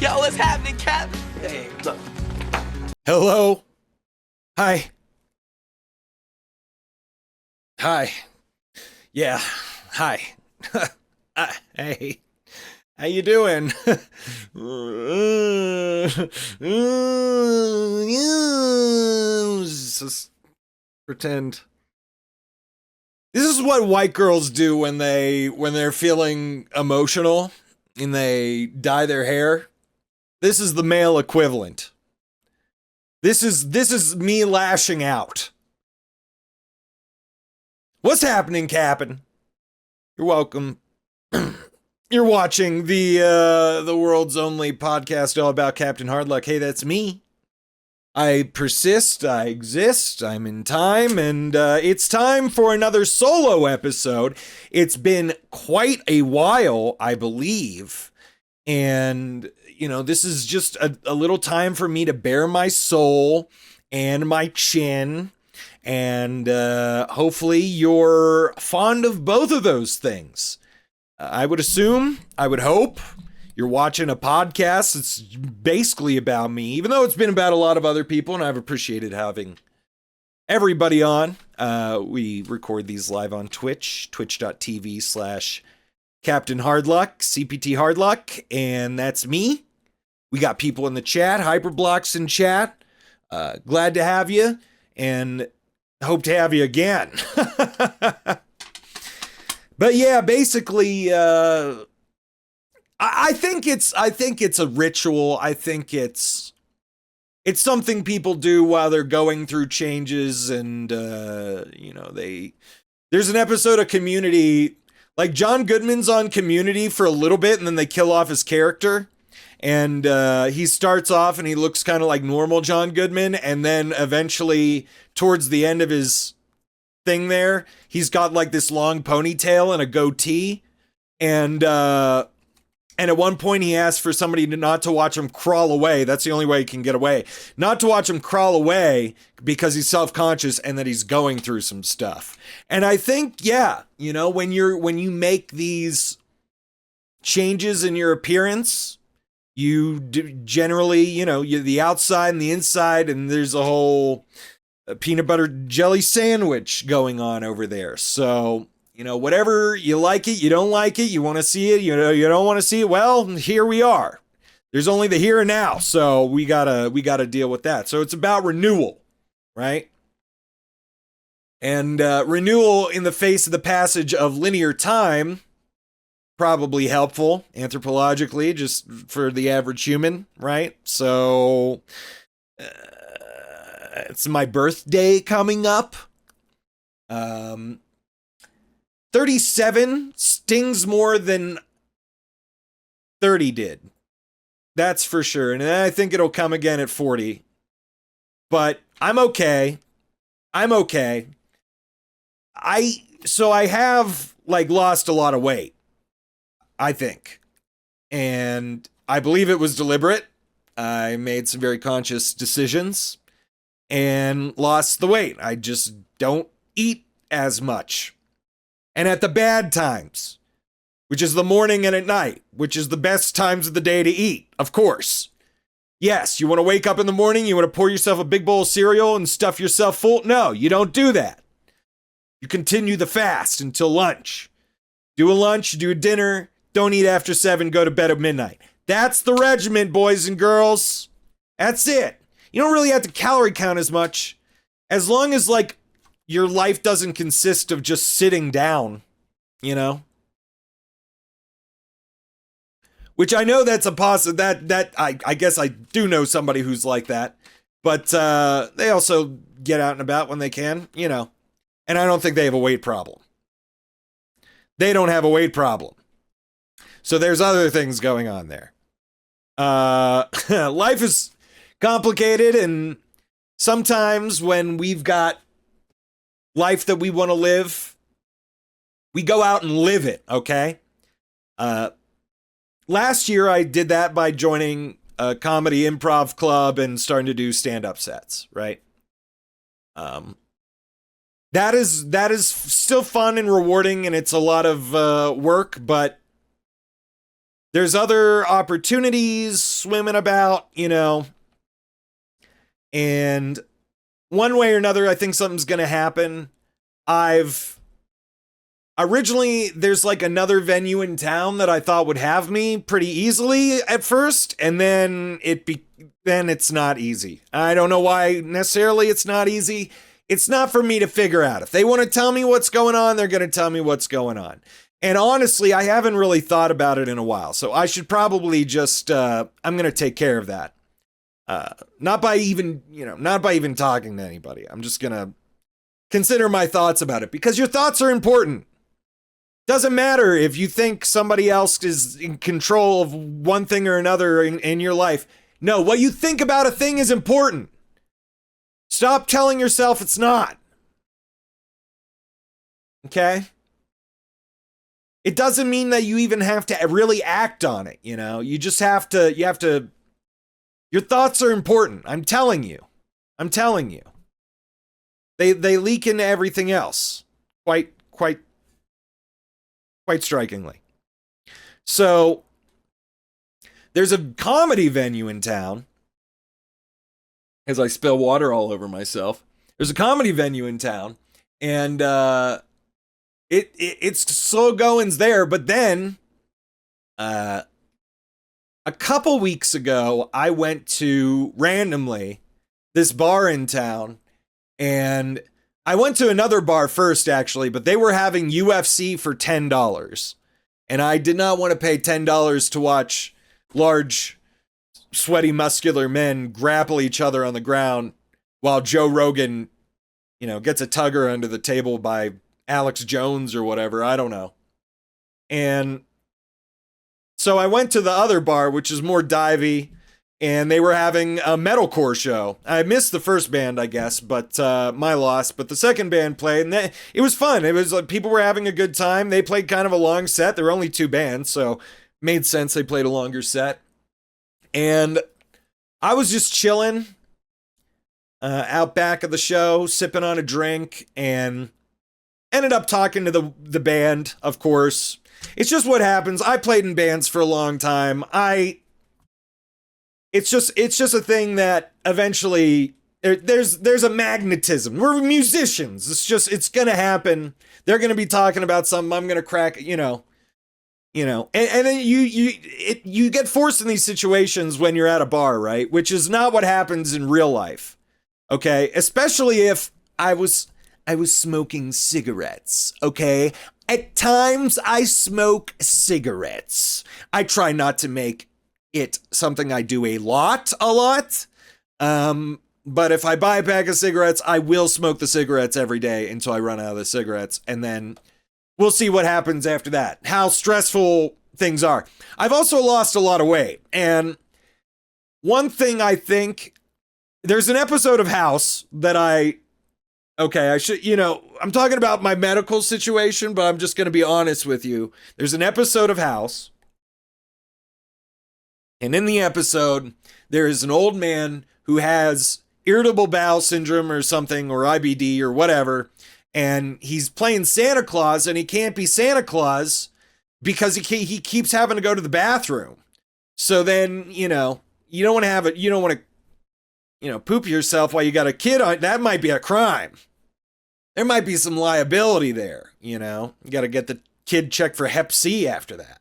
Yo, what's happening, Cap? Hey, look. Hello. Hi. Hi. Yeah. Hi. Hey. How you doing? Just pretend. This is what white girls do when they're feeling emotional and they dye their hair. This is the male equivalent. This is me lashing out. What's happening, Captain? You're welcome. You're watching the world's only podcast all about Captain Hardlock. Hey, that's me. I persist, I exist, I'm in time, and it's time for another solo episode. It's been quite a while, I believe, and, you know, this is just a little time for me to bare my soul and my chin, and hopefully you're fond of both of those things. I would assume, I would hope, you're watching a podcast that's basically about me, even though it's been about a lot of other people, and I've appreciated having everybody on. We record these live on Twitch, twitch.tv/Captain Hardluck, CPT Hardluck, and that's me. We got people in the chat, Hyperblocks in chat. Glad to have you, and hope to have you again. But yeah, basically, I think it's a ritual. I think it's something people do while they're going through changes, and you know, there's an episode of Community, like John Goodman's on Community for a little bit, and then they kill off his character, and he starts off and he looks kind of like normal John Goodman, and then eventually towards the end of his thing there, he's got like this long ponytail and a goatee, and at one point he asks for somebody not to watch him crawl away. That's the only way he can get away. Not to watch him crawl away because he's self-conscious and that he's going through some stuff. And I think, yeah, you know, when you make these changes in your appearance, you generally, you know, you're the outside and the inside, and there's a whole peanut butter jelly sandwich going on over there. So, you know, whatever, you like it, you don't like it, you want to see it, you know, you don't want to see it, well, here we are. There's only the here and now, so we gotta deal with that. So it's about renewal, right? And renewal in the face of the passage of linear time, probably helpful anthropologically, just for the average human, right? So it's my birthday coming up. 37 stings more than 30 did. That's for sure. And I think it'll come again at 40. But I'm okay. So I have like lost a lot of weight, I think. And I believe it was deliberate. I made some very conscious decisions and lost the weight. I just don't eat as much. And at the bad times, which is the morning and at night, which is the best times of the day to eat, of course. Yes, you want to wake up in the morning, you want to pour yourself a big bowl of cereal and stuff yourself full? No, you don't do that. You continue the fast until lunch. Do a lunch, do a dinner, don't eat after 7, go to bed at midnight. That's the regimen, boys and girls. That's it. You don't really have to calorie count as much, as long as, like, your life doesn't consist of just sitting down, you know? Which I know that's a I guess I do know somebody who's like that. But they also get out and about when they can, you know. And I don't think they have a weight problem. They don't have a weight problem. So there's other things going on there. Life is complicated, and sometimes when we've got life that we want to live, we go out and live it, okay? Last year I did that by joining a comedy improv club and starting to do stand-up sets, right? That is still fun and rewarding, and it's a lot of work, but there's other opportunities swimming about, you know, and one way or another, I think something's going to happen. Originally, there's like another venue in town that I thought would have me pretty easily at first, and then it's not easy. I don't know why necessarily it's not easy. It's not for me to figure out. If they want to tell me what's going on, they're going to tell me what's going on. And honestly, I haven't really thought about it in a while, so I should probably just I'm going to take care of that. Not by even talking to anybody. I'm just going to consider my thoughts about it, because your thoughts are important. Doesn't matter if you think somebody else is in control of one thing or another in your life. No, what you think about a thing is important. Stop telling yourself it's not. Okay? It doesn't mean that you even have to really act on it, you know? You just have to, your thoughts are important. I'm telling you. They leak into everything else. Quite strikingly. So, there's a comedy venue in town. As I spill water all over myself. There's a comedy venue in town. And it's slow goings there. But then, a couple weeks ago, I went to, randomly, this bar in town. And I went to another bar first, actually, but they were having UFC for $10. And I did not want to pay $10 to watch large, sweaty, muscular men grapple each other on the ground while Joe Rogan, you know, gets a tugger under the table by Alex Jones or whatever. I don't know. And so I went to the other bar, which is more divey. And they were having a metalcore show. I missed the first band, I guess, but my loss. But the second band played, and it was fun. It was like people were having a good time. They played kind of a long set. There were only 2 bands, so made sense they played a longer set. And I was just chilling out back of the show, sipping on a drink, and ended up talking to the band, of course. It's just what happens. I played in bands for a long time. It's just a thing that eventually there's a magnetism. We're musicians. It's gonna happen. They're gonna be talking about something. I'm gonna crack, you know, and then you get forced in these situations when you're at a bar, right? Which is not what happens in real life. Okay, especially if I was smoking cigarettes. Okay, at times I smoke cigarettes. I try not to make it something I do a lot. But if I buy a pack of cigarettes, I will smoke the cigarettes every day until I run out of the cigarettes. And then we'll see what happens after that. How stressful things are. I've also lost a lot of weight. And one thing I think, there's an episode of House that I should, I'm talking about my medical situation, but I'm just going to be honest with you. There's an episode of House. And in the episode, there is an old man who has irritable bowel syndrome or something, or IBD or whatever. And he's playing Santa Claus, and he can't be Santa Claus because he keeps having to go to the bathroom. So then, you don't want to have it. You don't want to, poop yourself while you got a kid on. That might be a crime. There might be some liability there. You got to get the kid checked for Hep C after that.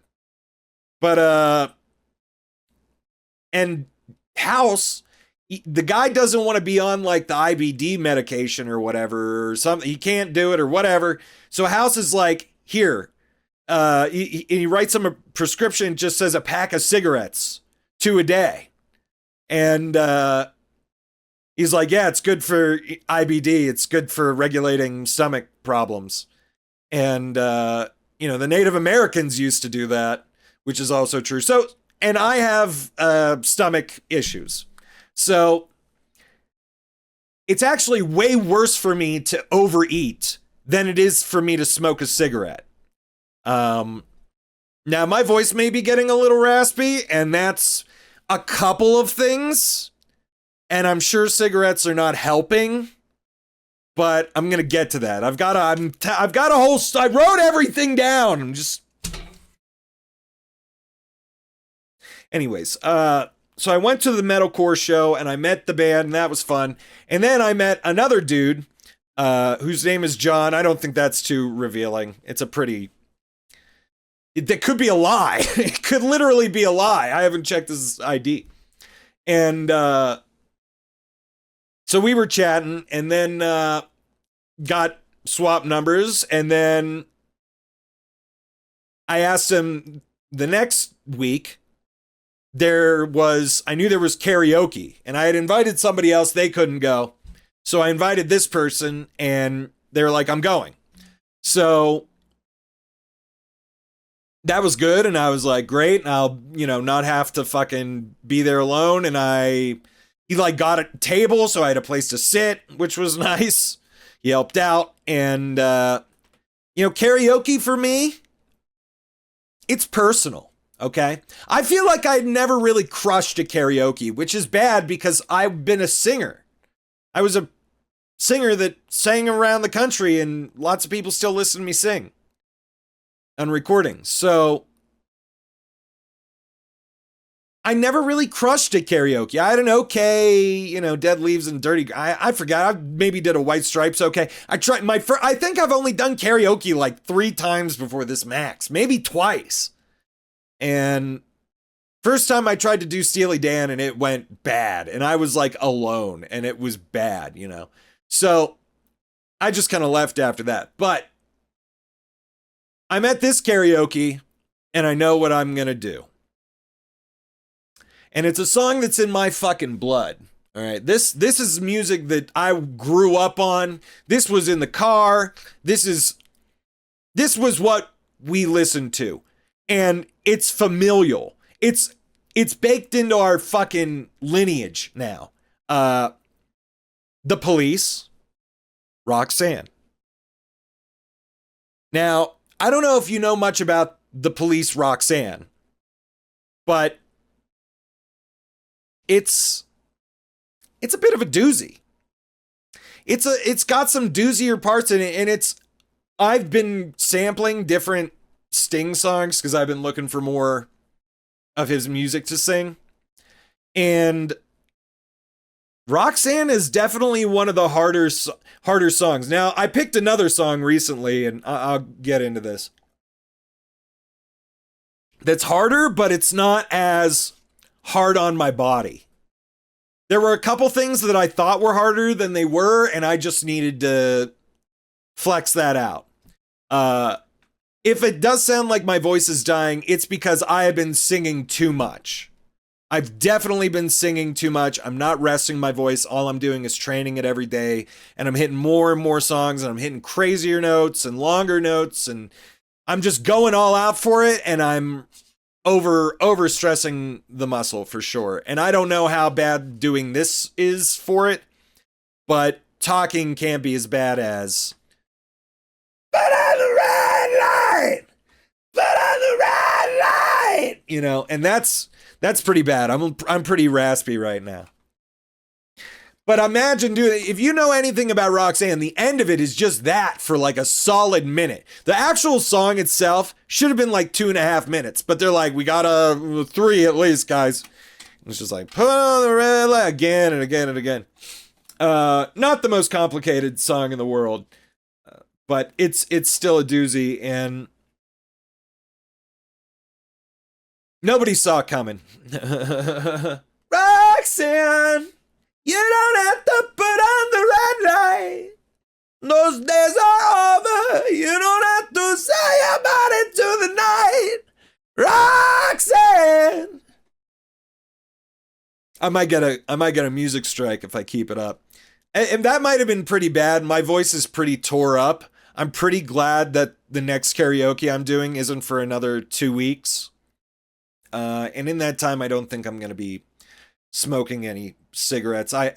But, and House, the guy doesn't want to be on like the IBD medication or whatever, or something. He can't do it or whatever. So House is like, here. He writes him a prescription, just says a pack of cigarettes, 2 a day. And he's like, yeah, it's good for IBD. It's good for regulating stomach problems. And, the Native Americans used to do that, which is also true. So, and I have stomach issues. So it's actually way worse for me to overeat than it is for me to smoke a cigarette. Now my voice may be getting a little raspy, and that's a couple of things. And I'm sure cigarettes are not helping, but I'm going to get to that. I've got a whole, I wrote everything down. I'm just, Anyways, so I went to the metalcore show and I met the band and that was fun. And then I met another dude whose name is John. I don't think that's too revealing. It's a pretty... That could be a lie. It could literally be a lie. I haven't checked his ID. And so we were chatting and then got swap numbers. And then I asked him the next week, I knew there was karaoke and I had invited somebody else. They couldn't go. So I invited this person and they're like, I'm going. So that was good. And I was like, great. And I'll, not have to fucking be there alone. And he like got a table. So I had a place to sit, which was nice. He helped out. And, karaoke for me, it's personal. Okay. I feel like I'd never really crushed at karaoke, which is bad because I've been a singer. I was a singer that sang around the country and lots of people still listen to me sing on recordings. So I never really crushed at karaoke. I had an okay, Dead Leaves and Dirty. I forgot. I maybe did a White Stripes. Okay. I think I've only done karaoke like 3 times before this max, maybe twice. And first time I tried to do Steely Dan and it went bad. And I was like alone and it was bad, So I just kind of left after that. But I'm at this karaoke and I know what I'm going to do. And it's a song that's in my fucking blood. All right. This is music that I grew up on. This was in the car. This was what we listened to. And it's familial. It's baked into our fucking lineage now. The Police, Roxanne. Now, I don't know if you know much about The Police, Roxanne, but it's a bit of a doozy. It's got some doozier parts in it, and I've been sampling different Sting songs because I've been looking for more of his music to sing. And Roxanne is definitely one of the harder songs. Now, I picked another song recently, and I'll get into this. That's harder, but it's not as hard on my body. There were a couple things that I thought were harder than they were, and I just needed to flex that out. If it does sound like my voice is dying, it's because I have been singing too much. I've definitely been singing too much. I'm not resting my voice. All I'm doing is training it every day. And I'm hitting more and more songs. And I'm hitting crazier notes and longer notes. And I'm just going all out for it. And I'm over stressing the muscle for sure. And I don't know how bad doing this is for it. But talking can't be as bad as... Put on the red light! Put on the red light! And that's pretty bad. I'm pretty raspy right now. But imagine doing it. If you know anything about Roxanne, the end of it is just that for like a solid minute. The actual song itself should have been like 2.5 minutes, but they're like, we got 3 at least, guys. It's just like, put on the red light again and again and again. Not the most complicated song in the world. But it's still a doozy, and nobody saw it coming. Roxanne, you don't have to put on the red light. Those days are over. You don't have to say about it to the night. Roxanne. I might get a music strike if I keep it up. And that might have been pretty bad. My voice is pretty tore up. I'm pretty glad that the next karaoke I'm doing isn't for another 2 weeks. And in that time, I don't think I'm going to be smoking any cigarettes. I'm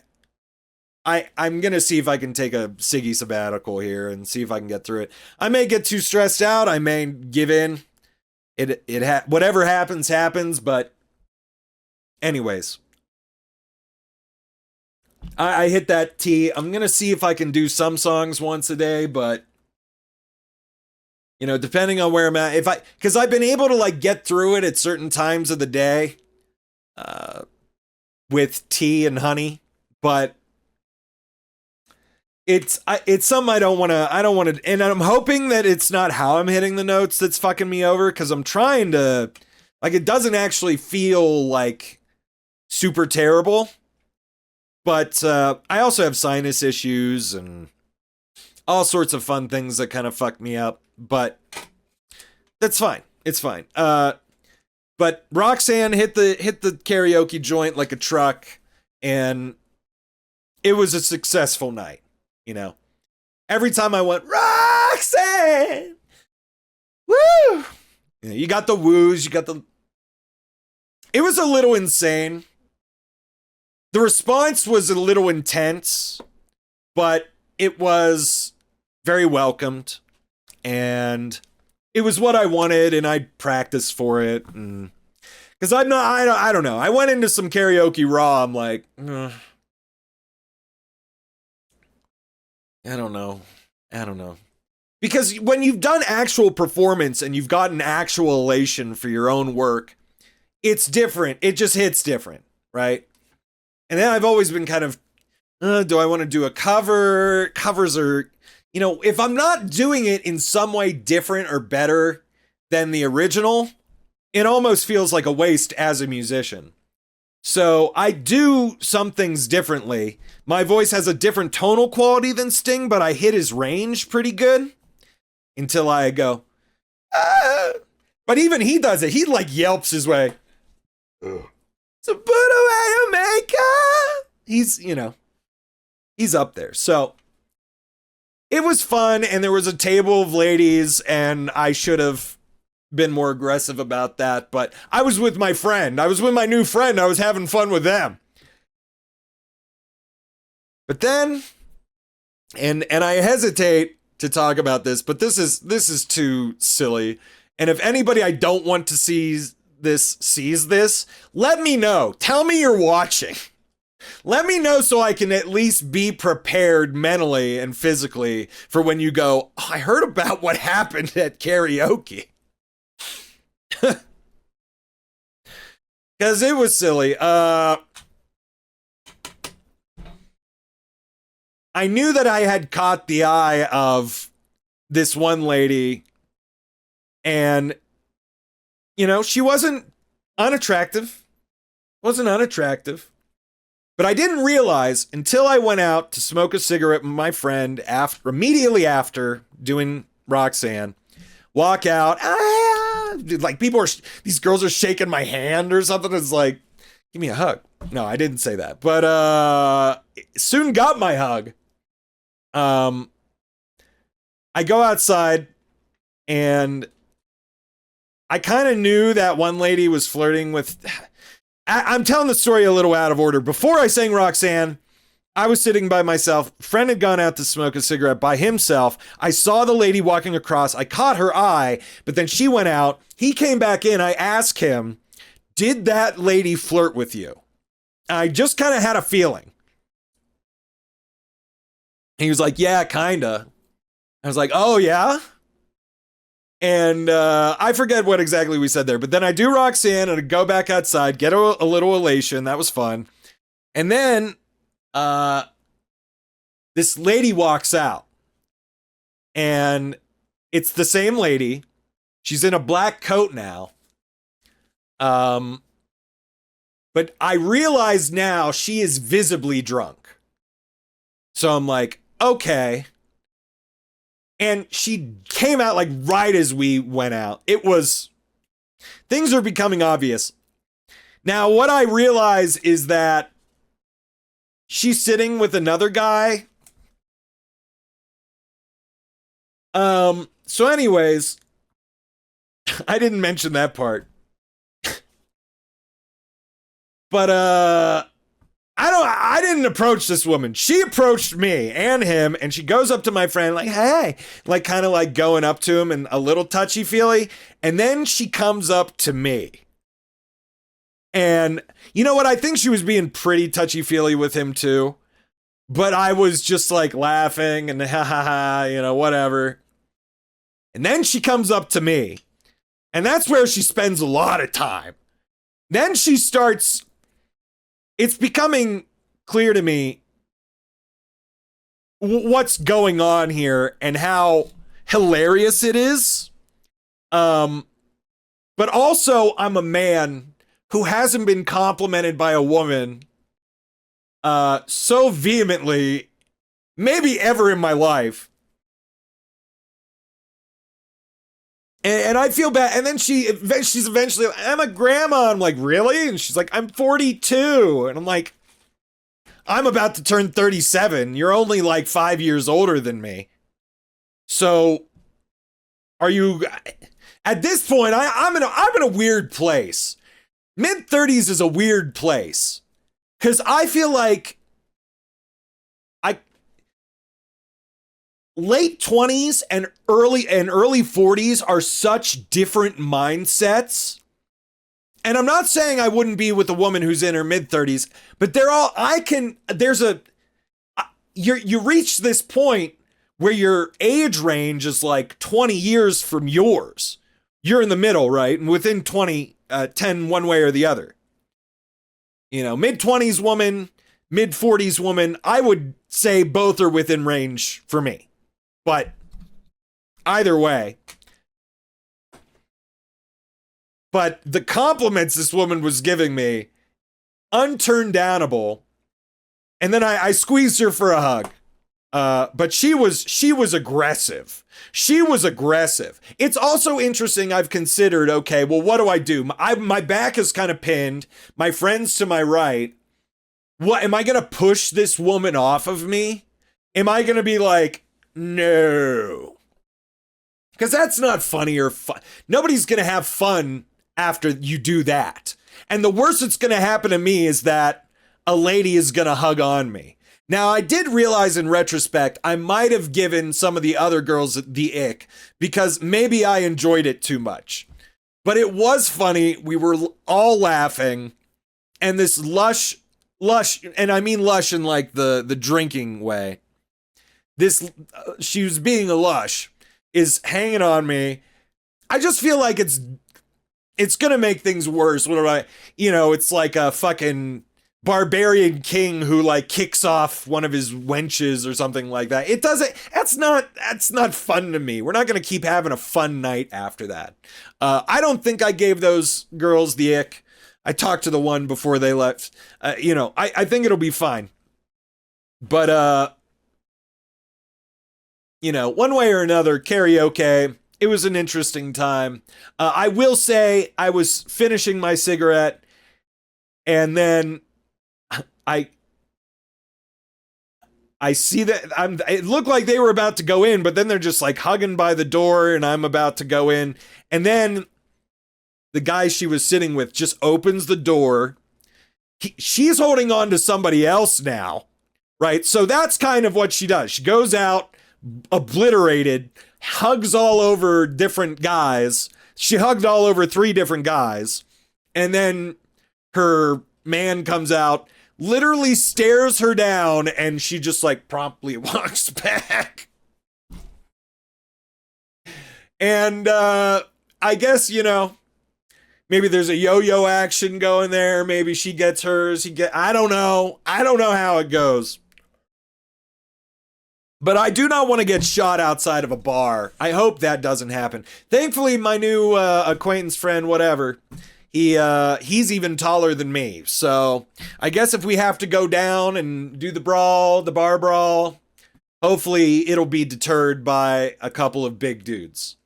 going to see if I can take a ciggy sabbatical here and see if I can get through it. I may get too stressed out. I may give in. Whatever happens, but anyways. I hit that T. I'm going to see if I can do some songs once a day, but depending on where I'm at, because I've been able to like get through it at certain times of the day. with tea and honey, but it's something I don't want to, and I'm hoping that it's not how I'm hitting the notes that's fucking me over, because I'm trying to, like, it doesn't actually feel like super terrible, but I also have sinus issues and all sorts of fun things that kind of fuck me up, but that's fine. It's fine. But Roxanne hit the karaoke joint like a truck, and it was a successful night. You know, every time I went, Roxanne, woo! You got the woos, it was a little insane. The response was a little intense, but it was very welcomed, and it was what I wanted, and I practiced for it, and because I don't know. I went into some karaoke raw. I'm like, I don't know. Because when you've done actual performance and you've gotten actual elation for your own work, it's different. It just hits different, right? And then I've always been kind of, do I want to do a cover? Covers are, if I'm not doing it in some way different or better than the original, it almost feels like a waste as a musician. So I do some things differently. My voice has a different tonal quality than Sting, but I hit his range pretty good until I go, ah. But even he does it. He like yelps his way. So put away your makeup. He's up there. So it was fun, and there was a table of ladies, and I should have been more aggressive about that, but I was with my friend. I was with my new friend. I was having fun with them. But then, and I hesitate to talk about this, but this is too silly. And if anybody I don't want to sees this, let me know. Tell me you're watching. Let me know so I can at least be prepared mentally and physically for when you go, oh, I heard about what happened at karaoke. Because it was silly. I knew that I had caught the eye of this one lady, and she wasn't unattractive. But I didn't realize until I went out to smoke a cigarette with my friend immediately after doing Roxanne, walk out, like these girls are shaking my hand or something. It's like, give me a hug. No, I didn't say that, but soon got my hug. I go outside, and I kind of knew that one lady was flirting with. I'm telling the story a little out of order. Before I sang Roxanne, I was sitting by myself. A friend had gone out to smoke a cigarette by himself. I saw the lady walking across. I caught her eye, but then she went out. He came back in. I asked him, did that lady flirt with you? I just kind of had a feeling. He was like, yeah, kinda. I was like, oh, yeah? And I forget what exactly we said there, but then I do Roxanne and I go back outside, get a little elation. That was fun. And then this lady walks out, and it's the same lady. She's in a black coat now. But I realize now she is visibly drunk. So I'm like, okay. And she came out like right as we went out. Things are becoming obvious. Now, what I realize is that she's sitting with another guy. So anyways, I didn't mention that part. But I didn't approach this woman. She approached me and him, and she goes up to my friend like, hey, like kind of like going up to him and a little touchy-feely. And then she comes up to me. And you know what? I think she was being pretty touchy-feely with him too. But I was just like laughing and ha ha ha, whatever. And then she comes up to me. And that's where she spends a lot of time. Then she starts it's becoming clear to me what's going on here and how hilarious it is. But also, I'm a man who hasn't been complimented by a woman so vehemently, maybe ever in my life. And I feel bad. And then she's eventually like, I'm a grandma. I'm like, really? And she's like, I'm 42. And I'm like, I'm about to turn 37. You're only like 5 years older than me. So are you... At this point, I'm in a weird place. Mid-30s is a weird place. Because I feel like late 20s and early 40s are such different mindsets. And I'm not saying I wouldn't be with a woman who's in her mid-30s, but you reach this point where your age range is like 20 years from yours. You're in the middle, right? And within 10 one way or the other. You know, mid-20s woman, mid-40s woman, I would say both are within range for me. But either way. But the compliments this woman was giving me, unturned downable. And then I squeezed her for a hug. But she was aggressive. She was aggressive. It's also interesting. I've considered, okay, well, what do I do? My back is kind of pinned. My friend's to my right. What, am I going to push this woman off of me? Am I going to be like, no? Because that's not funny or fun. Nobody's going to have fun after you do that. And the worst that's going to happen to me is that a lady is going to hug on me. Now, I did realize in retrospect, I might have given some of the other girls the ick because maybe I enjoyed it too much. But it was funny. We were all laughing. And this lush, and I mean lush in like the drinking way. She was being a lush, is hanging on me. I just feel like it's gonna make things worse. It's like a fucking barbarian king who like kicks off one of his wenches or something like that. That's not fun to me. We're not gonna keep having a fun night after that. I don't think I gave those girls the ick. I talked to the one before they left. I think it'll be fine. But one way or another, karaoke, it was an interesting time. I will say I was finishing my cigarette and then I see that it looked like they were about to go in, but then they're just like hugging by the door and I'm about to go in. And then the guy she was sitting with just opens the door. She's holding on to somebody else now, right? So that's kind of what she does. She goes out, obliterated, hugs all over different guys. She hugged all over 3 different guys. And then her man comes out, literally stares her down, and she just like promptly walks back. And I guess, maybe there's a yo-yo action going there. Maybe she gets hers. I don't know. I don't know how it goes. But I do not want to get shot outside of a bar. I hope that doesn't happen. Thankfully, my new acquaintance friend, whatever, he's even taller than me. So I guess if we have to go down and do the bar brawl, hopefully it'll be deterred by a couple of big dudes.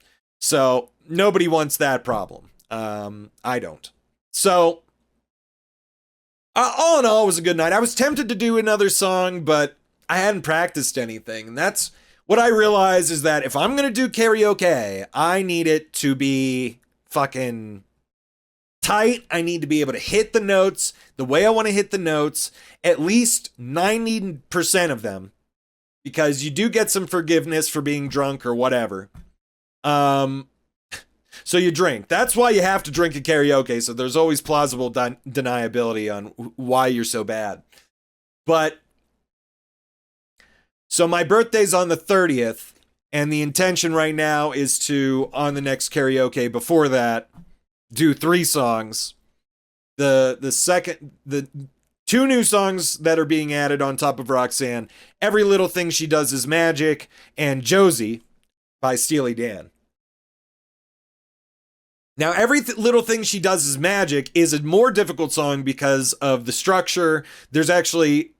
So nobody wants that problem. I don't. So all in all, it was a good night. I was tempted to do another song, but I hadn't practiced anything. And that's what I realized is that if I'm going to do karaoke, I need it to be fucking tight. I need to be able to hit the notes the way I want to hit the notes, at least 90% of them, because you do get some forgiveness for being drunk or whatever. So you drink. That's why you have to drink at karaoke. So there's always plausible deniability on why you're so bad. But so my birthday's on the 30th, and the intention right now is to, on the next karaoke before that, do 3 songs. The 2 new songs that are being added on top of Roxanne: Every Little Thing She Does Is Magic and Josie by Steely Dan. Now, Every Little Thing She Does Is Magic is a more difficult song because of the structure. There's actually,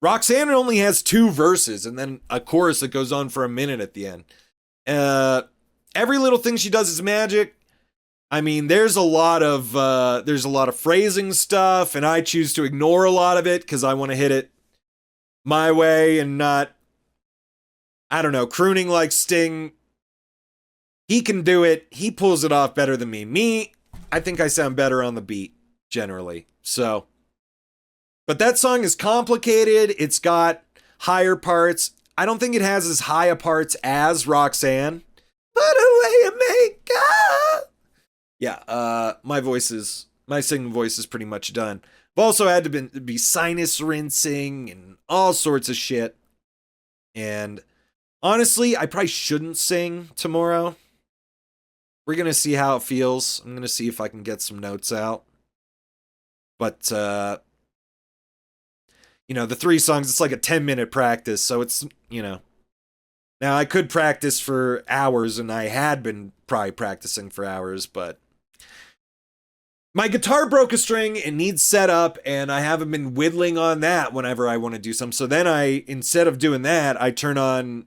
Roxanne only has 2 verses and then a chorus that goes on for a minute at the end. Every Little Thing She Does Is Magic. I mean, there's a lot of phrasing stuff, and I choose to ignore a lot of it because I want to hit it my way and not, I don't know, crooning like Sting. He can do it. He pulls it off better than me. I think I sound better on the beat, generally. So, but that song is complicated. It's got higher parts. I don't think it has as high a parts as Roxanne. But away you make up. Yeah, my singing voice is pretty much done. I've also had to be sinus rinsing and all sorts of shit. And honestly, I probably shouldn't sing tomorrow. We're going to see how it feels. I'm going to see if I can get some notes out. But, the 3 songs, it's like a 10-minute practice. So it's, Now, I could practice for hours, and I had been probably practicing for hours, but my guitar broke a string. It needs set up, and I haven't been whittling on that whenever I want to do something. So then instead of doing that, I turn on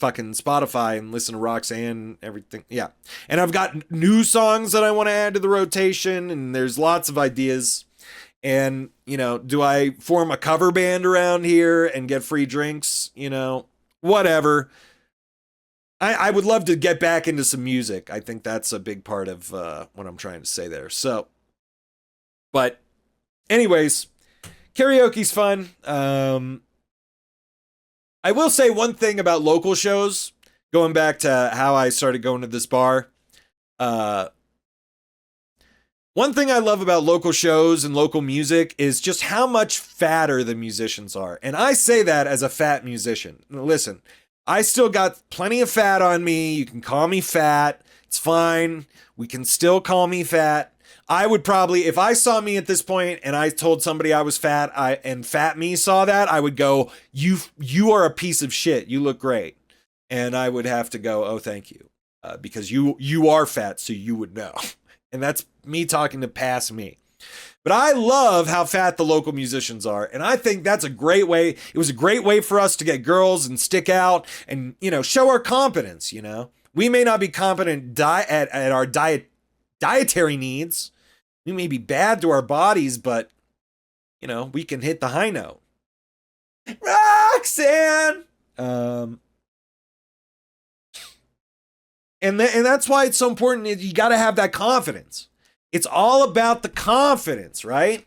fucking Spotify and listen to Roxanne and everything. Yeah. And I've got new songs that I want to add to the rotation, and there's lots of ideas. And, do I form a cover band around here and get free drinks? Whatever. I would love to get back into some music. I think that's a big part of what I'm trying to say there. So, but anyways, karaoke's fun. I will say one thing about local shows, going back to how I started going to this bar. One thing I love about local shows and local music is just how much fatter the musicians are. And I say that as a fat musician. Listen, I still got plenty of fat on me. You can call me fat. It's fine. We can still call me fat. I would probably, if I saw me at this point and I told somebody I was fat, and fat me saw that, I would go, you are a piece of shit. You look great. And I would have to go, oh, thank you. Because you are fat, so you would know. And that's me talking to past me. But I love how fat the local musicians are. And I think that's a great way. It was a great way for us to get girls and stick out and, show our competence, We may not be competent at our dietary needs. We may be bad to our bodies, but, we can hit the high note. Roxanne! And that's why it's so important. You got to have that confidence. It's all about the confidence, right?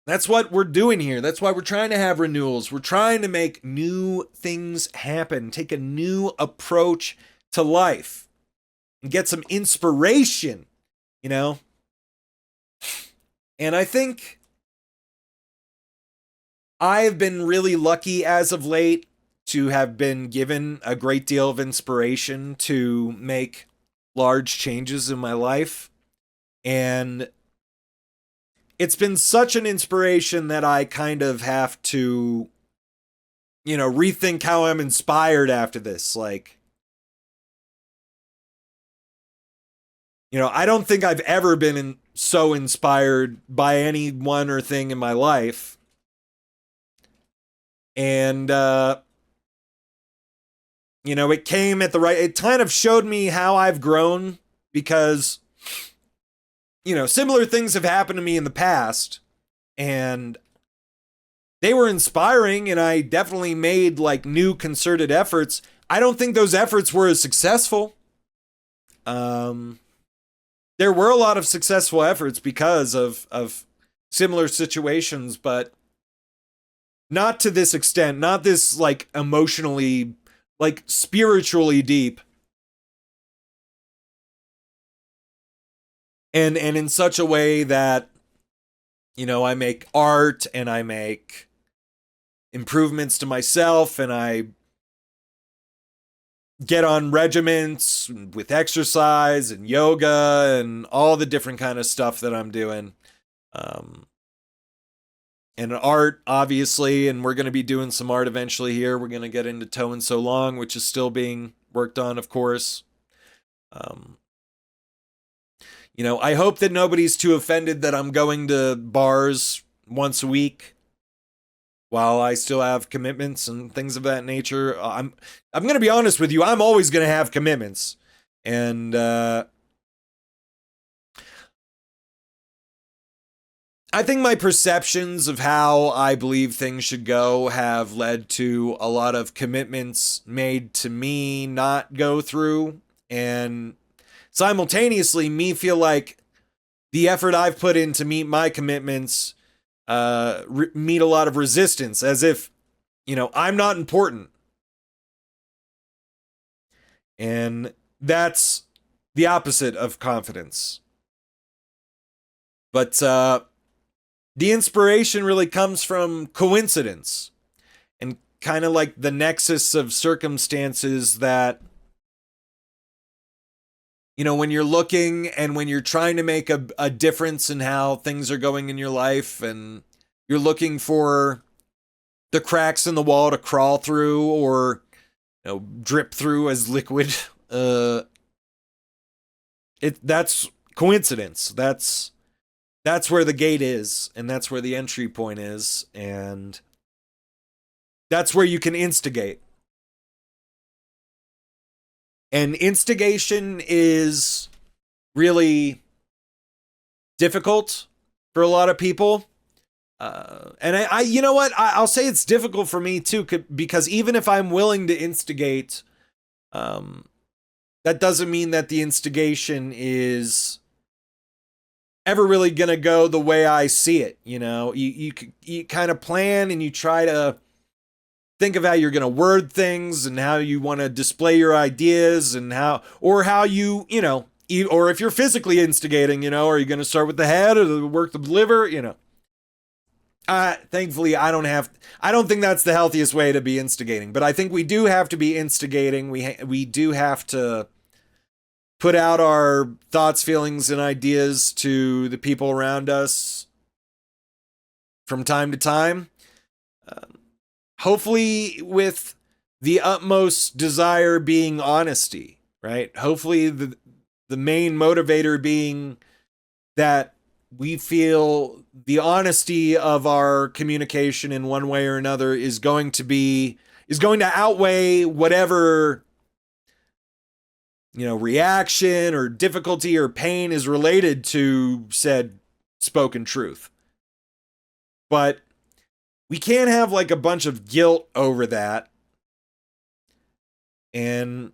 That's what we're doing here. That's why we're trying to have renewals. We're trying to make new things happen, take a new approach to life, and get some inspiration, And I think I've been really lucky as of late to have been given a great deal of inspiration to make large changes in my life. And it's been such an inspiration that I kind of have to, rethink how I'm inspired after this. Like, I don't think I've ever been so inspired by any one or thing in my life. And, it came at it kind of showed me how I've grown because, similar things have happened to me in the past and they were inspiring and I definitely made like new concerted efforts. I don't think those efforts were as successful. There were a lot of successful efforts because of similar situations, but not to this extent, not this like emotionally, like spiritually deep. And in such a way that, I make art and I make improvements to myself and I get on regiments with exercise and yoga and all the different kind of stuff that I'm doing. And art, obviously, and we're going to be doing some art eventually here. We're going to get into Toe and So Long, which is still being worked on, of course. I hope that nobody's too offended that I'm going to bars once a week while I still have commitments and things of that nature. I'm going to be honest with you. I'm always going to have commitments. And I think my perceptions of how I believe things should go have led to a lot of commitments made to me not go through, and simultaneously me feel like the effort I've put in to meet my commitments meet a lot of resistance, as if, I'm not important. And that's the opposite of confidence. But the inspiration really comes from coincidence and kind of like the nexus of circumstances that, when you're looking and when you're trying to make a difference in how things are going in your life, and you're looking for the cracks in the wall to crawl through or drip through as liquid, that's coincidence. That's where the gate is, and that's where the entry point is, and that's where you can instigate. And instigation is really difficult for a lot of people. And I you know what? I'll say it's difficult for me too, because even if I'm willing to instigate, that doesn't mean that the instigation is ever really gonna go the way I see it. You kind of plan and you try to think of how you're gonna word things and how you want to display your ideas, and how you or if you're physically instigating, are you gonna start with the head or work the liver? Thankfully I don't think that's the healthiest way to be instigating, but I think we do have to be instigating. We do have to put out our thoughts, feelings, and ideas to the people around us from time to time. Hopefully with the utmost desire being honesty, right? Hopefully the main motivator being that we feel the honesty of our communication in one way or another is going to outweigh whatever reaction or difficulty or pain is related to said spoken truth. But we can't have like a bunch of guilt over that. And,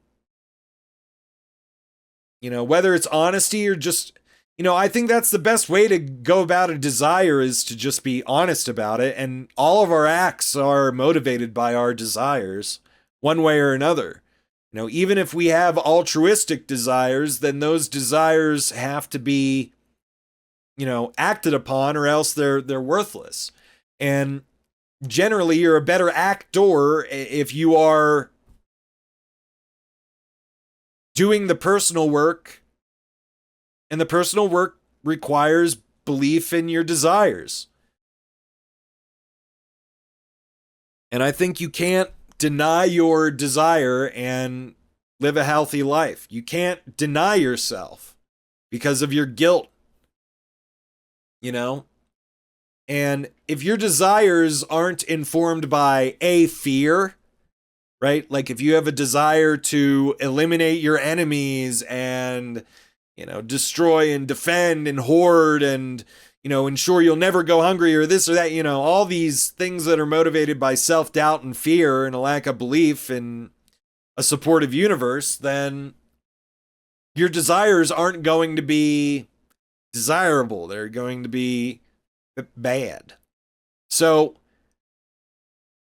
whether it's honesty or just, I think that's the best way to go about a desire, is to just be honest about it. And all of our acts are motivated by our desires one way or another. Even if we have altruistic desires, then those desires have to be, acted upon, or else they're worthless. And generally, you're a better actor if you are doing the personal work, and the personal work requires belief in your desires. And I think you can't deny your desire and live a healthy life. You can't deny yourself because of your guilt, And if your desires aren't informed by fear, right? Like if you have a desire to eliminate your enemies and, destroy and defend and hoard and, ensure you'll never go hungry or this or that, all these things that are motivated by self-doubt and fear and a lack of belief in a supportive universe, then your desires aren't going to be desirable. They're going to be bad. So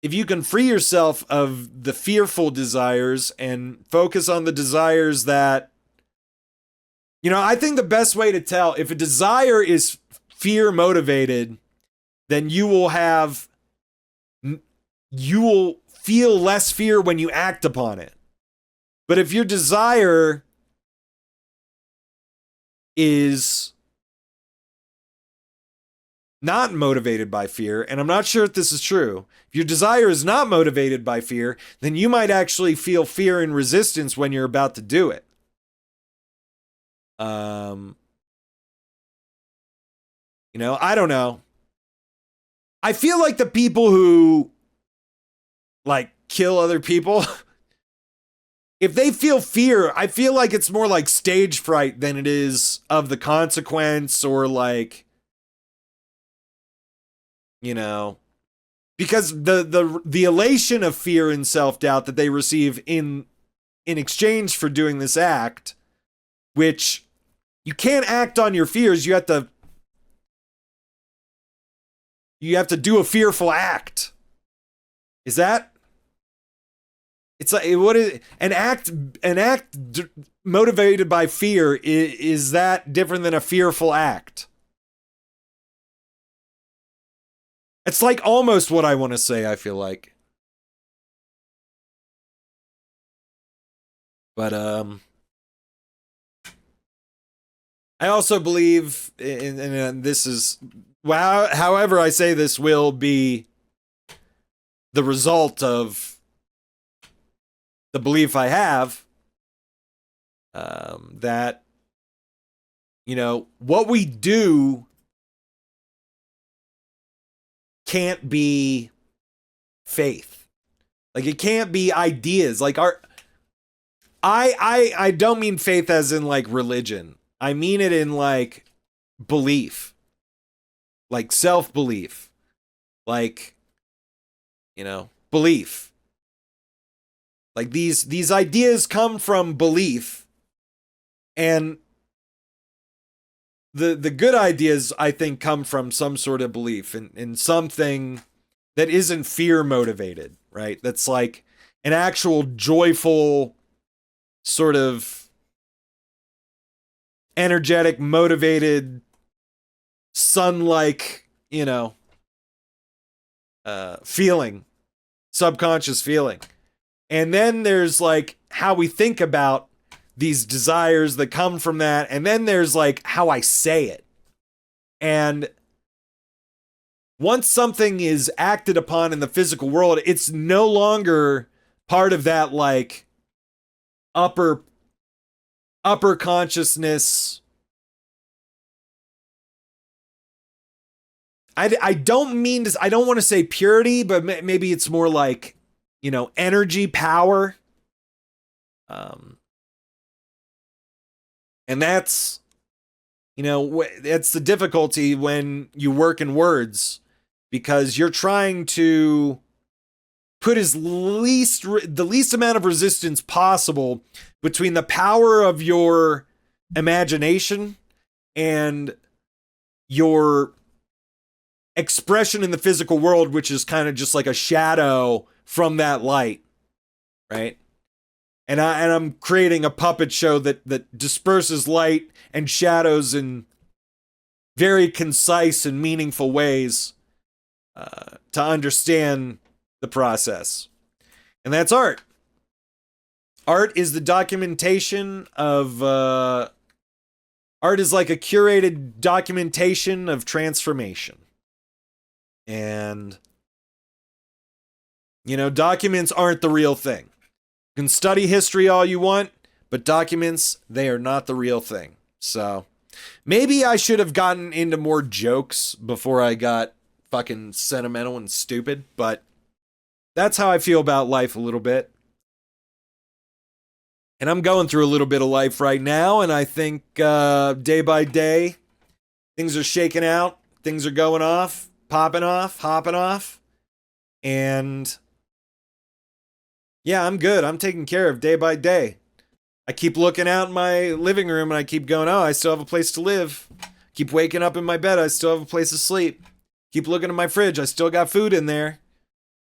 if you can free yourself of the fearful desires and focus on the desires that, I think the best way to tell if a desire is fear motivated, then you will feel less fear when you act upon it. But if your desire is not motivated by fear, and I'm not sure if this is true, if your desire is not motivated by fear, then you might actually feel fear and resistance when you're about to do it. You know, I don't know. I feel like the people who like kill other people, if they feel fear, I feel like it's more like stage fright than it is of the consequence, or like, you know, because the elation of fear and self-doubt that they receive in exchange for doing this act, which you can't act on your fears, you have to do a fearful act. Is that? It's like, what is an act motivated by fear? Is that different than a fearful act? It's like almost what I want to say, I feel like. But I also believe in this is, well, however I say this will be the result of the belief I have, that, you know, what we do can't be faith. Like, it can't be ideas. Like, I don't mean faith as in like religion. I mean it in like belief, like self-belief, like, you know, belief. Like these ideas come from belief, and the good ideas, I think, come from some sort of belief in something that isn't fear motivated, right? That's like an actual joyful sort of energetic, motivated, sun-like, you know, feeling, subconscious feeling. And then there's like how we think about these desires that come from that. And then there's like how I say it. And once something is acted upon in the physical world, it's no longer part of that like upper consciousness. I don't mean to, I don't want to say purity, but maybe it's more like, you know, energy, power. And that's, you know, that's the difficulty when you work in words, because you're trying to put the least amount of resistance possible between the power of your imagination and your expression in the physical world, which is kind of just like a shadow from that light, right? And I'm creating a puppet show that disperses light and shadows in very concise and meaningful ways, to understand the process. And that's art. Art is the documentation of art is like a curated documentation of transformation. And, you know, documents aren't the real thing. You can study history all you want, but documents, they are not the real thing. So maybe I should have gotten into more jokes before I got fucking sentimental and stupid, but that's how I feel about life a little bit. And I'm going through a little bit of life right now, and I think day by day, things are shaking out, things are going off, popping off, hopping off, and yeah, I'm good. I'm taken care of day by day. I keep looking out in my living room and I keep going, oh, I still have a place to live. Keep waking up in my bed, I still have a place to sleep. Keep looking at my fridge, I still got food in there.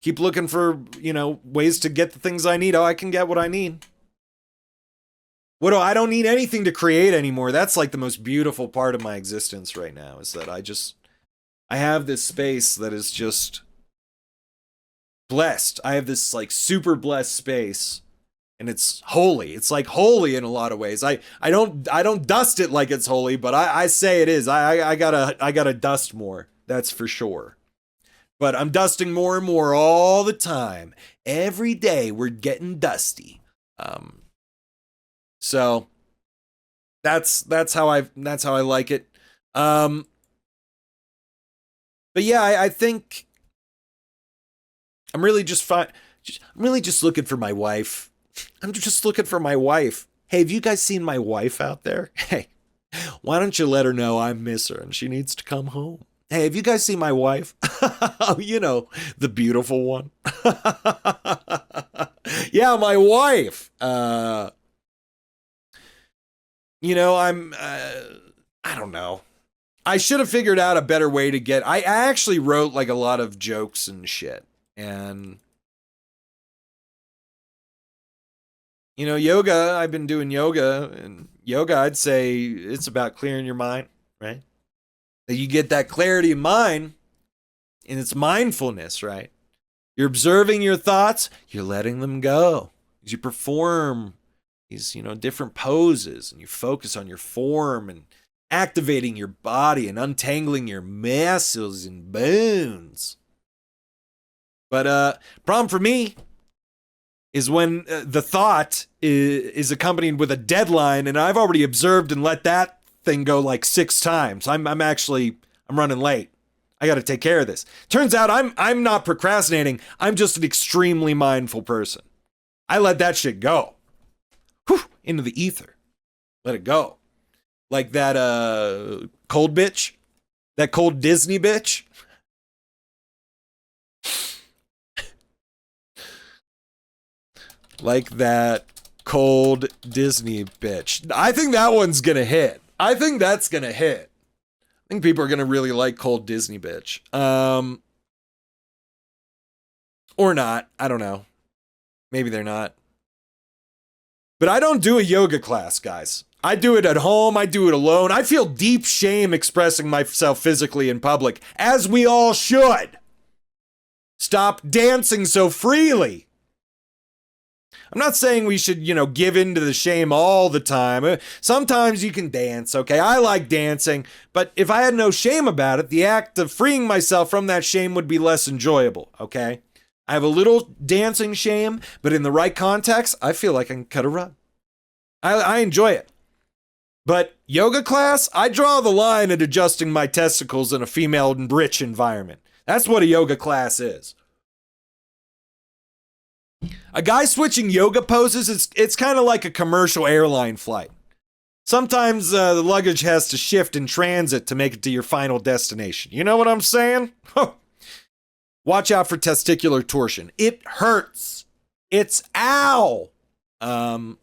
Keep looking for, you know, ways to get the things I need. Oh, I can get what I need. I don't need anything to create anymore. That's like the most beautiful part of my existence right now, is that I have this space that is just blessed. I have this like super blessed space and it's holy. It's like holy in a lot of ways. I don't dust it like it's holy, but I say it is. I gotta dust more. That's for sure. But I'm dusting more and more all the time. Every day we're getting dusty. So that's how I like it. But yeah, I think I'm really just I'm really just looking for my wife. I'm just looking for my wife. Hey, have you guys seen my wife out there? Hey, why don't you let her know I miss her and she needs to come home? Hey, have you guys seen my wife? You know, the beautiful one. Yeah, my wife. You know, I don't know. I should have figured out a better way to get, I actually wrote like a lot of jokes and shit. And, you know, yoga, I've been doing yoga, and yoga, I'd say it's about clearing your mind, right? That you get that clarity of mind, and it's mindfulness, right? You're observing your thoughts, you're letting them go. As you perform these, you know, different poses, and you focus on your form and activating your body and untangling your muscles and bones. But problem for me is when the thought is accompanied with a deadline, and I've already observed and let that thing go like 6 times. I'm running late. I got to take care of this. Turns out I'm not procrastinating. I'm just an extremely mindful person. I let that shit go. Whew, into the ether. Let it go. Like that cold bitch. That cold Disney bitch. Like that cold Disney bitch. I think that one's gonna hit. I think that's gonna hit. I think people are gonna really like cold Disney bitch. Or not. I don't know. Maybe they're not. But I don't do a yoga class, guys. I do it at home. I do it alone. I feel deep shame expressing myself physically in public, as we all should. Stop dancing so freely. I'm not saying we should, you know, give in to the shame all the time. Sometimes you can dance, okay? I like dancing, but if I had no shame about it, the act of freeing myself from that shame would be less enjoyable, okay? I have a little dancing shame, but in the right context, I feel like I can cut a rug. I enjoy it. But yoga class, I draw the line at adjusting my testicles in a female and rich environment. That's what a yoga class is. A guy switching yoga poses, it's kind of like a commercial airline flight. Sometimes the luggage has to shift in transit to make it to your final destination. You know what I'm saying? Watch out for testicular torsion. It hurts. It's ow. But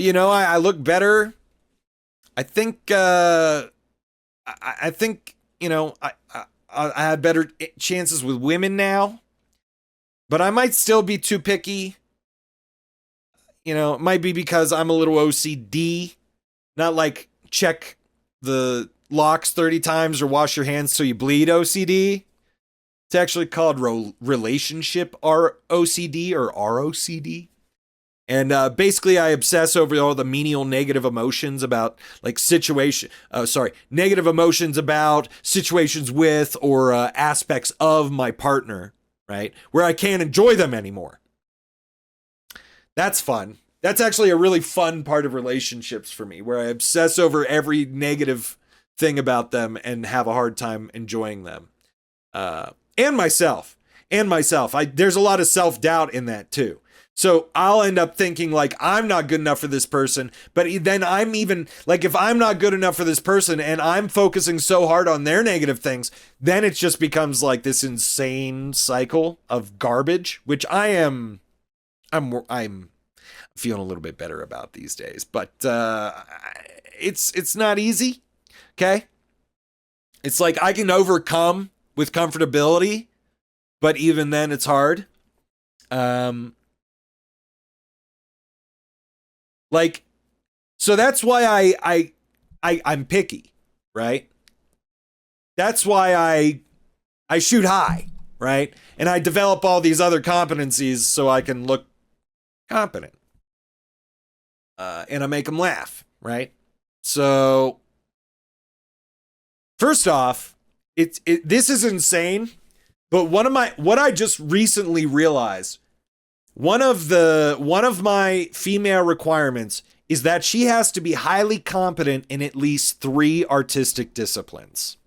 you know, I look better. I think I think, you know, I have better chances with women now. But I might still be too picky. You know, it might be because I'm a little OCD. Not like check the locks 30 times or wash your hands so you bleed OCD. It's actually called relationship OCD or ROCD. And basically I obsess over all the menial negative emotions about like negative emotions about situations with or aspects of my partner. Right? Where I can't enjoy them anymore. That's fun. That's actually a really fun part of relationships for me, where I obsess over every negative thing about them and have a hard time enjoying them. And myself. There's a lot of self-doubt in that too. So I'll end up thinking like I'm not good enough for this person, but then I'm even like, if I'm not good enough for this person and I'm focusing so hard on their negative things, then it just becomes like this insane cycle of garbage, which I'm feeling a little bit better about these days, but it's not easy. Okay. It's like I can overcome with comfortability, but even then it's hard. Like, so that's why I'm picky, right? That's why I shoot high, right? And I develop all these other competencies so I can look competent. And I make them laugh, right? So, first off, this is insane, but what I just recently realized, one of my female requirements is that she has to be highly competent in at least 3 artistic disciplines.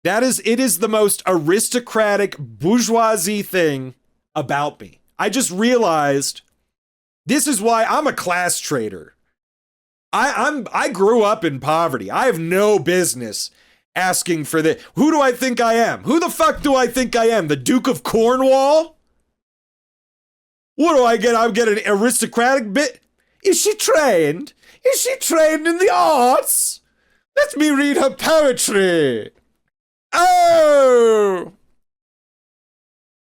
It is the most aristocratic bourgeoisie thing about me. I just realized this is why I'm a class traitor. I grew up in poverty. I have no business asking for the. Who do I think I am? Who the fuck do I think I am? The Duke of Cornwall? What do I get? I get an aristocratic bit. Is she trained? Is she trained in the arts? Let me read her poetry. Oh!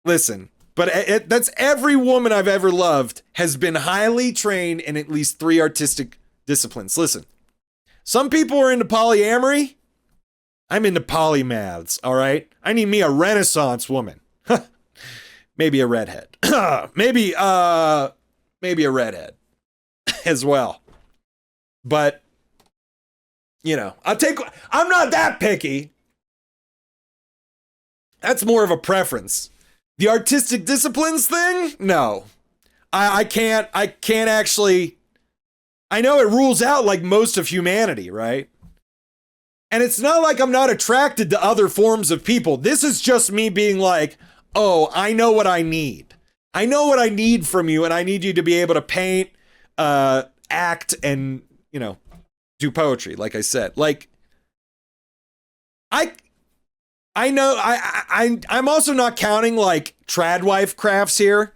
Listen, but that's every woman I've ever loved has been highly trained in at least 3 artistic disciplines. Listen, some people are into polyamory. I'm into polymaths, all right? I need me a Renaissance woman. Maybe a redhead. maybe a redhead as well. But, I'm not that picky. That's more of a preference. The artistic disciplines thing? No. I can't actually. I know it rules out like most of humanity, right? And it's not like I'm not attracted to other forms of people. This is just me being like, oh, I know what I need. I know what I need from you, and I need you to be able to paint, act, and, do poetry, like I said. Like, I know, I'm also not counting, like, tradwife crafts here.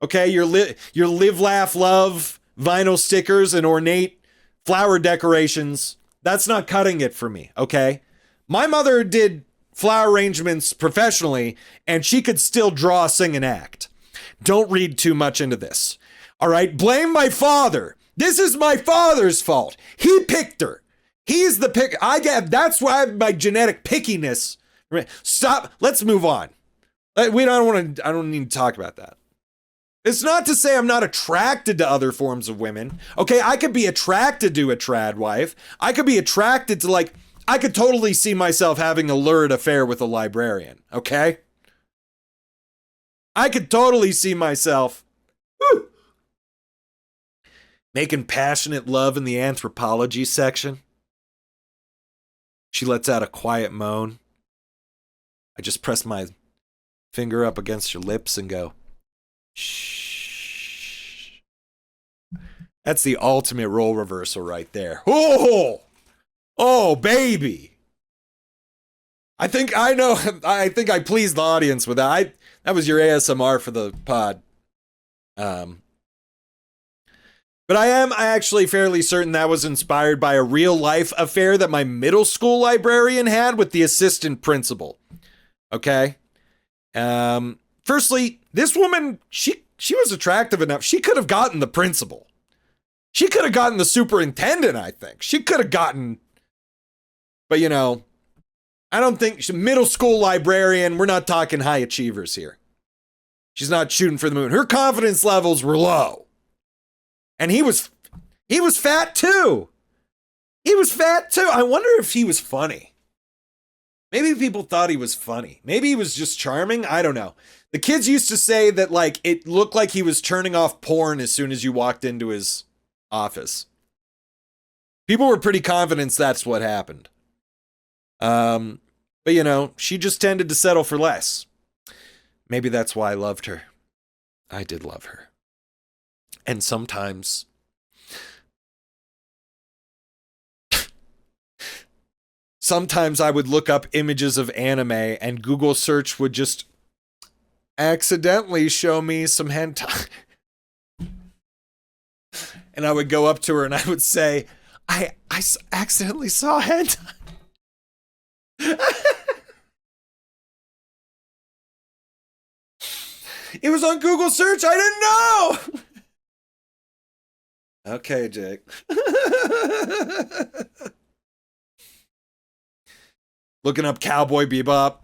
Okay, your live, laugh, love vinyl stickers and ornate flower decorations. That's not cutting it for me, okay? My mother did flower arrangements professionally, and she could still draw, sing, and act. Don't read too much into this. All right? Blame my father. This is my father's fault. He picked her. He's the pick. That's why I have my genetic pickiness. Stop. Let's move on. I don't need to talk about that. It's not to say I'm not attracted to other forms of women. Okay, I could be attracted to a trad wife. I could be attracted to, I could totally see myself having a lurid affair with a librarian. Okay? I could totally see myself making passionate love in the anthropology section. She lets out a quiet moan. I just press my finger up against her lips and go, shh. That's the ultimate role reversal right there. Oh, baby. I think I pleased the audience with that. That was your ASMR for the pod. But I am actually fairly certain that was inspired by a real life affair that my middle school librarian had with the assistant principal. Okay? Firstly, this woman, she was attractive enough. She could have gotten the principal. She could have gotten the superintendent, I think. She could have gotten, but I don't think middle school librarian, we're not talking high achievers here. She's not shooting for the moon. Her confidence levels were low. And he was fat too. He was fat too. I wonder if he was funny. Maybe people thought he was funny. Maybe he was just charming. I don't know. The kids used to say that it looked like he was turning off porn as soon as you walked into his office. People were pretty confident that's what happened. But she just tended to settle for less. Maybe that's why I loved her. I did love her. And sometimes I would look up images of anime and Google search would just accidentally show me some hentai. And I would go up to her and I would say, I accidentally saw hentai. It was on Google search. I didn't know. Okay, Jake. Looking up Cowboy Bebop.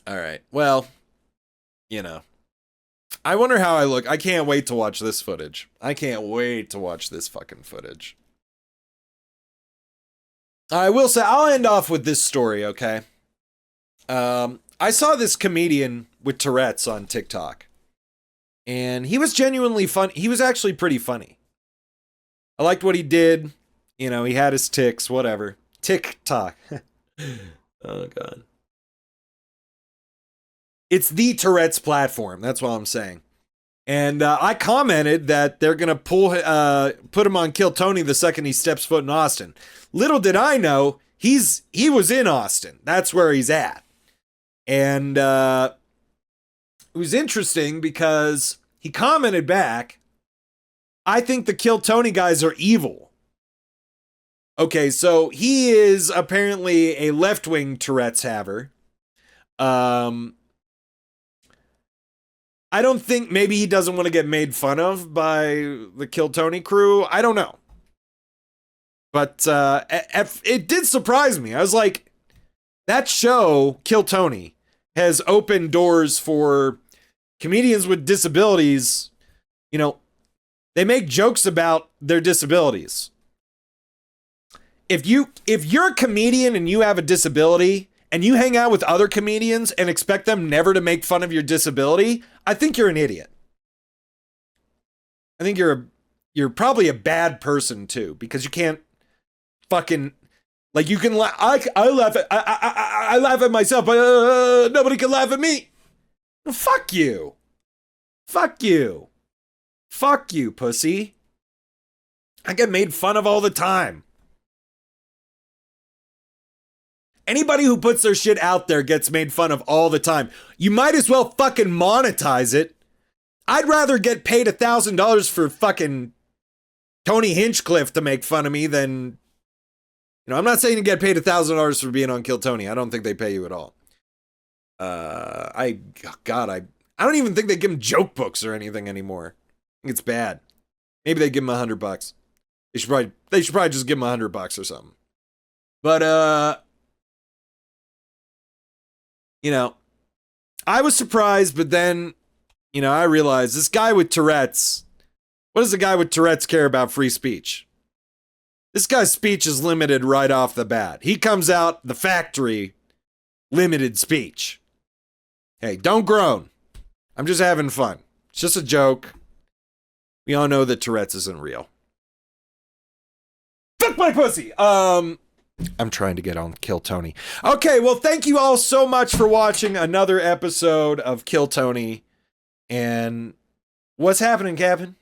All right. Well, you know. I wonder how I look. I can't wait to watch this footage. I can't wait to watch this fucking footage. I will say, I'll end off with this story, okay? I saw this comedian with Tourette's on TikTok. And he was genuinely fun. He was actually pretty funny. I liked what he did. You know, he had his tics, whatever. TikTok. Oh, God. It's the Tourette's platform. That's what I'm saying. And I commented that they're going to put him on Kill Tony the second he steps foot in Austin. Little did I know, he was in Austin. That's where he's at. And it was interesting because he commented back, I think the Kill Tony guys are evil. Okay, so he is apparently a left-wing Tourette's haver. I don't think, maybe he doesn't want to get made fun of by the Kill Tony crew. I don't know. But it did surprise me. I was like, that show, Kill Tony, has opened doors for comedians with disabilities. You know, they make jokes about their disabilities. If you're a comedian and you have a disability and you hang out with other comedians and expect them never to make fun of your disability, I think you're an idiot. I think you're probably a bad person too, because you can't fucking, like, you can I laugh at myself, but nobody can laugh at me. Fuck you. Fuck you. Fuck you, pussy. I get made fun of all the time. Anybody who puts their shit out there gets made fun of all the time. You might as well fucking monetize it. I'd rather get paid $1,000 for fucking Tony Hinchcliffe to make fun of me than, you know, I'm not saying you get paid $1,000 for being on Kill Tony. I don't think they pay you at all. I don't even think they give him joke books or anything anymore. I think it's bad. Maybe they give him $100. They should probably just give him $100 or something. But you know, I was surprised, but then, you know, I realized this guy with Tourette's, what does a guy with Tourette's care about free speech? This guy's speech is limited right off the bat. He comes out the factory, limited speech. Hey, don't groan. I'm just having fun. It's just a joke. We all know that Tourette's isn't real. Fuck my pussy! I'm trying to get on Kill Tony. Okay, well, thank you all so much for watching another episode of Kill Tony. And what's happening, Captain?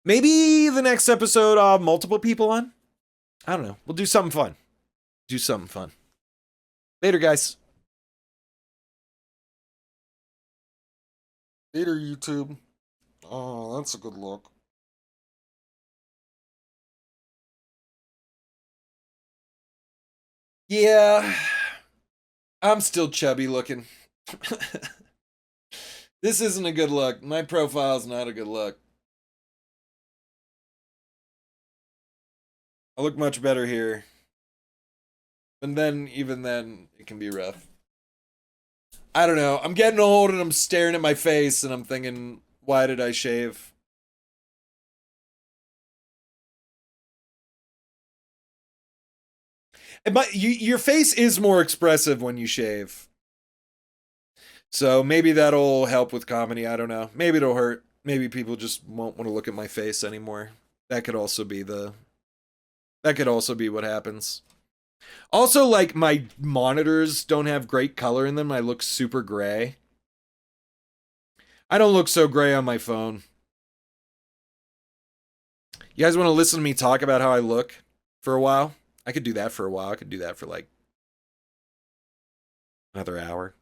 Maybe the next episode I'll have multiple people on? I don't know. We'll do something fun. Later, guys. Later, YouTube. Oh, that's a good look. Yeah, I'm still chubby looking. This isn't a good look. My profile's not a good look. I look much better here. And then, even then, it can be rough. I don't know. I'm getting old and I'm staring at my face and I'm thinking, why did I shave? But your face is more expressive when you shave. So maybe that'll help with comedy. I don't know. Maybe it'll hurt. Maybe people just won't want to look at my face anymore. That could also be what happens. Also, like, my monitors don't have great color in them. I look super gray. I don't look so gray on my phone. You guys want to listen to me talk about how I look for a while? I could do that for a while. I could do that for like another hour.